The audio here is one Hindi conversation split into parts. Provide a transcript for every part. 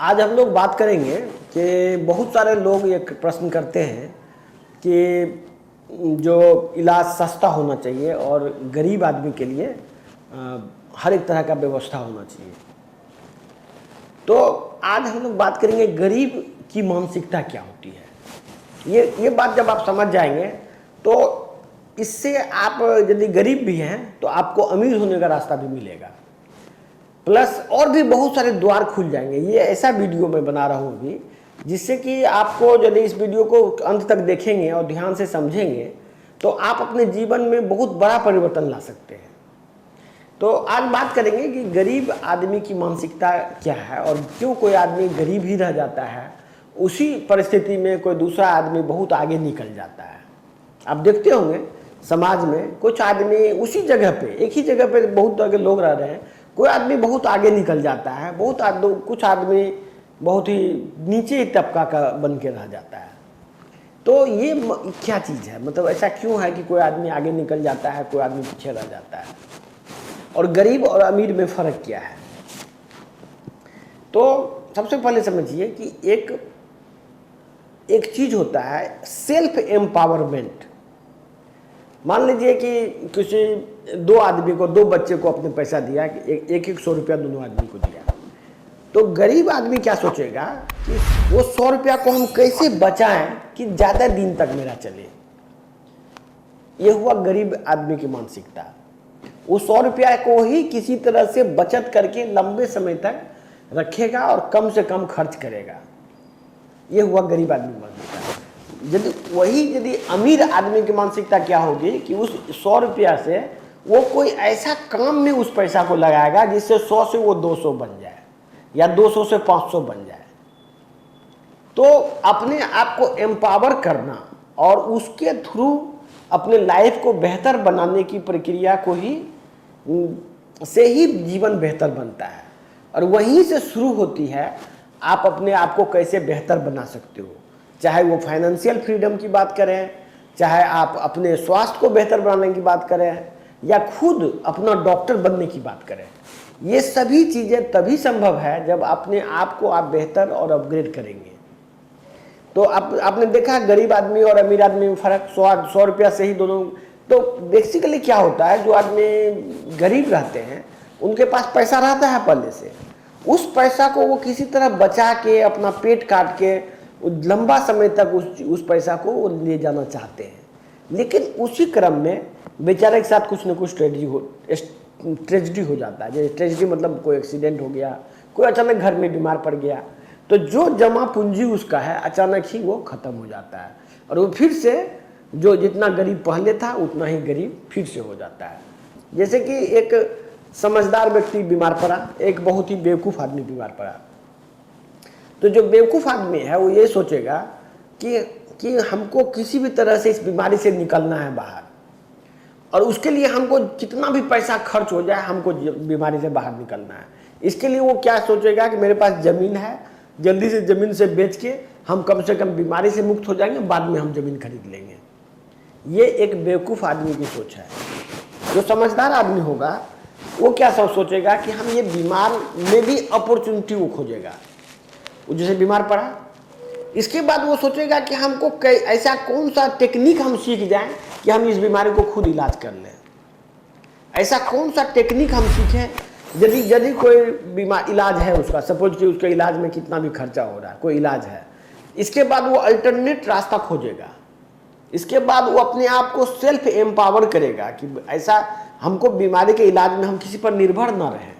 आज हम लोग बात करेंगे कि बहुत सारे लोग ये प्रश्न करते हैं कि जो इलाज सस्ता होना चाहिए और गरीब आदमी के लिए हर एक तरह का व्यवस्था होना चाहिए। तो आज हम लोग बात करेंगे गरीब की मानसिकता क्या होती है। ये बात जब आप समझ जाएंगे तो इससे आप यदि गरीब भी हैं तो आपको अमीर होने का रास्ता भी मिलेगा, प्लस और भी बहुत सारे द्वार खुल जाएंगे। ये ऐसा वीडियो मैं बना रहा हूँ अभी जिससे कि आपको यदि इस वीडियो को अंत तक देखेंगे और ध्यान से समझेंगे तो आप अपने जीवन में बहुत बड़ा परिवर्तन ला सकते हैं। तो आज बात करेंगे कि गरीब आदमी की मानसिकता क्या है और क्यों कोई आदमी गरीब ही रह जाता है, उसी परिस्थिति में कोई दूसरा आदमी बहुत आगे निकल जाता है। आप देखते होंगे समाज में कुछ आदमी उसी जगह पे, एक ही जगह पे बहुत तरह के लोग रह रहे हैं, कोई आदमी बहुत आगे निकल जाता है, कुछ आदमी बहुत ही नीचे तबका का बन के रह जाता है। तो ये क्या चीज़ है, मतलब ऐसा क्यों है कि कोई आदमी आगे निकल जाता है, कोई आदमी पीछे रह जाता है, और गरीब और अमीर में फ़र्क क्या है। तो सबसे पहले समझिए कि एक चीज़ होता है सेल्फ एम्पावरमेंट। मान लीजिए कि किसी दो बच्चे को अपने पैसा दिया, एक 100 रुपया दोनों आदमी को दिया, तो गरीब आदमी क्या सोचेगा कि वो 100 रुपया को हम कैसे बचाएं कि ज़्यादा दिन तक मेरा चले। ये हुआ गरीब आदमी की मानसिकता। वो 100 रुपया को ही किसी तरह से बचत करके लंबे समय तक रखेगा और कम से कम खर्च करेगा। ये हुआ गरीब आदमी की मानसिकता। यदि अमीर आदमी की मानसिकता क्या होगी कि उस 100 रुपया से वो कोई ऐसा काम में उस पैसा को लगाएगा जिससे 100 से वो 200 बन जाए या 200 से 500 बन जाए। तो अपने आप को एम्पावर करना और उसके थ्रू अपने लाइफ को बेहतर बनाने की प्रक्रिया को से ही जीवन बेहतर बनता है, और वहीं से शुरू होती है आप अपने आप को कैसे बेहतर बना सकते हो। चाहे वो फाइनेंशियल फ्रीडम की बात करें, चाहे आप अपने स्वास्थ्य को बेहतर बनाने की बात करें, या खुद अपना डॉक्टर बनने की बात करें। ये सभी चीज़ें तभी संभव है जब अपने आप को आप बेहतर और अपग्रेड करेंगे। तो आपने देखा गरीब आदमी और अमीर आदमी में फ़र्क 100 रुपया से ही दोनों। तो बेसिकली क्या होता है, जो आदमी गरीब रहते हैं उनके पास पैसा रहता है पहले से, उस पैसा को वो किसी तरह बचा के अपना पेट काट के लंबा समय तक उस पैसा को वो ले जाना चाहते हैं। लेकिन उसी क्रम में बेचारे के साथ कुछ न कुछ ट्रेजिडी हो जाता है। जैसे ट्रेजिडी मतलब कोई एक्सीडेंट हो गया, कोई अचानक घर में बीमार पड़ गया, तो जो जमा पूंजी उसका है अचानक ही वो ख़त्म हो जाता है, और वो फिर से जो जितना गरीब पहले था उतना ही गरीब फिर से हो जाता है। जैसे कि एक समझदार व्यक्ति बीमार पड़ा, एक बहुत ही बेवकूफ़ आदमी बीमार पड़ा, तो जो बेवकूफ़ आदमी है वो ये सोचेगा कि हमको किसी भी तरह से इस बीमारी से निकलना है बाहर, और उसके लिए हमको कितना भी पैसा खर्च हो जाए हमको बीमारी से बाहर निकलना है। इसके लिए वो क्या सोचेगा कि मेरे पास ज़मीन है, जल्दी से ज़मीन से बेच के हम कम से कम बीमारी से मुक्त हो जाएंगे, बाद में हम ज़मीन खरीद लेंगे। ये एक बेवकूफ़ आदमी की सोच है। जो समझदार आदमी होगा वो क्या सोचेगा कि हम ये बीमार में भी अपॉर्चुनिटी वो खोजेगा। वो जैसे बीमार पड़ा, इसके बाद वो सोचेगा कि हमको ऐसा कौन सा टेक्निक हम सीख जाएं कि हम इस बीमारी को खुद इलाज कर लें। ऐसा कौन सा टेक्निक हम सीखें यदि कोई इलाज है उसका, सपोज कि उसके इलाज में कितना भी खर्चा हो रहा है, कोई इलाज है, इसके बाद वो अल्टरनेट रास्ता खोजेगा। इसके बाद वो अपने आप को सेल्फ एम्पावर करेगा कि ऐसा हमको बीमारी के इलाज में हम किसी पर निर्भर न रहें।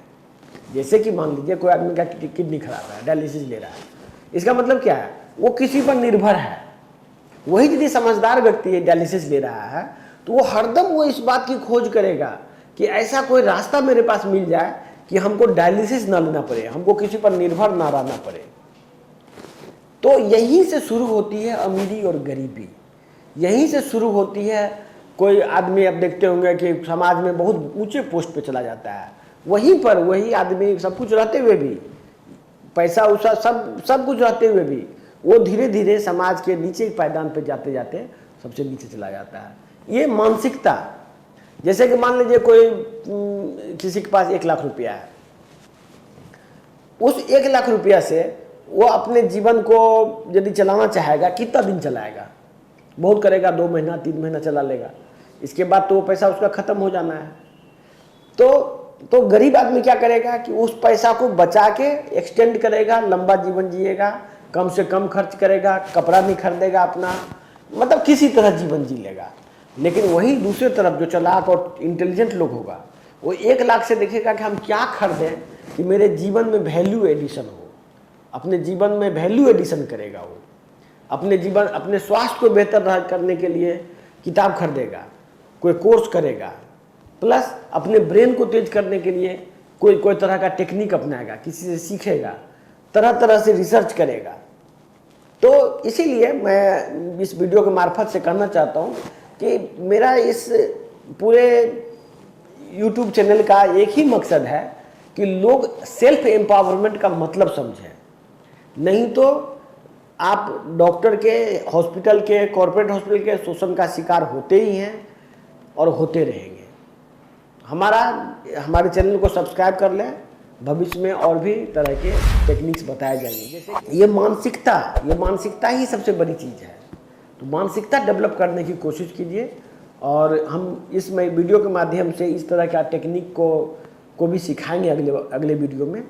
जैसे कि मान लीजिए कोई आदमी का किडनी खराब है, डायलिसिस ले रहा है, इसका मतलब क्या है, वो किसी पर निर्भर है। वही यदि समझदार व्यक्ति डायलिसिस ले रहा है तो वो हरदम वो इस बात की खोज करेगा कि ऐसा कोई रास्ता मेरे पास मिल जाए कि हमको डायलिसिस ना लेना पड़े, हमको किसी पर निर्भर ना रहना पड़े। तो यहीं से शुरू होती है अमीरी और गरीबी, यहीं से शुरू होती है। कोई आदमी आप देखते होंगे कि समाज में बहुत ऊंचे पोस्ट पे चला जाता है, वहीं पर वही आदमी सब कुछ रहते हुए भी, पैसा उसा सब कुछ रहते हुए भी, वो धीरे धीरे समाज के नीचे पायदान पे जाते जाते सबसे नीचे चला जाता है। ये मानसिकता, जैसे कि मान लीजिए कोई किसी के पास 1 लाख रुपया है, उस 1 लाख रुपया से वो अपने जीवन को यदि चलाना चाहेगा, कितना दिन चलाएगा? बहुत करेगा 2 महीना 3 महीना चला लेगा, इसके बाद तो वो पैसा उसका ख़त्म हो जाना है। तो गरीब आदमी क्या करेगा कि उस पैसा को बचा के एक्सटेंड करेगा, लंबा जीवन जिएगा, कम से कम खर्च करेगा, कपड़ा नहीं खरीदेगा अपना, मतलब किसी तरह जीवन जी लेगा। लेकिन वही दूसरे तरफ जो चालाक और इंटेलिजेंट लोग होगा, वो 1 लाख से देखेगा कि हम क्या खरीदें कि मेरे जीवन में वैल्यू एडिशन हो। अपने जीवन में वैल्यू एडिशन करेगा वो, अपने स्वास्थ्य को बेहतर करने के लिए किताब खरीदेगा, कोई कोर्स करेगा, प्लस अपने ब्रेन को तेज करने के लिए कोई तरह का टेक्निक अपनाएगा, किसी से सीखेगा, तरह तरह से रिसर्च करेगा। तो इसीलिए मैं इस वीडियो के मार्फत से कहना चाहता हूँ कि मेरा इस पूरे YouTube चैनल का एक ही मकसद है कि लोग सेल्फ एम्पावरमेंट का मतलब समझें। नहीं तो आप डॉक्टर के, हॉस्पिटल के, कॉर्पोरेट हॉस्पिटल के शोषण का शिकार होते ही हैं और होते रहेंगे। हमारे चैनल को सब्सक्राइब कर लें, भविष्य में और भी तरह के टेक्निक्स बताए जाएंगे। जैसे ये मानसिकता ही सबसे बड़ी चीज़ है। तो मानसिकता डेवलप करने की कोशिश कीजिए, और हम इस वीडियो के माध्यम से इस तरह का टेक्निक को भी सिखाएंगे अगले वीडियो में।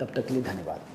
तब तक के लिए धन्यवाद।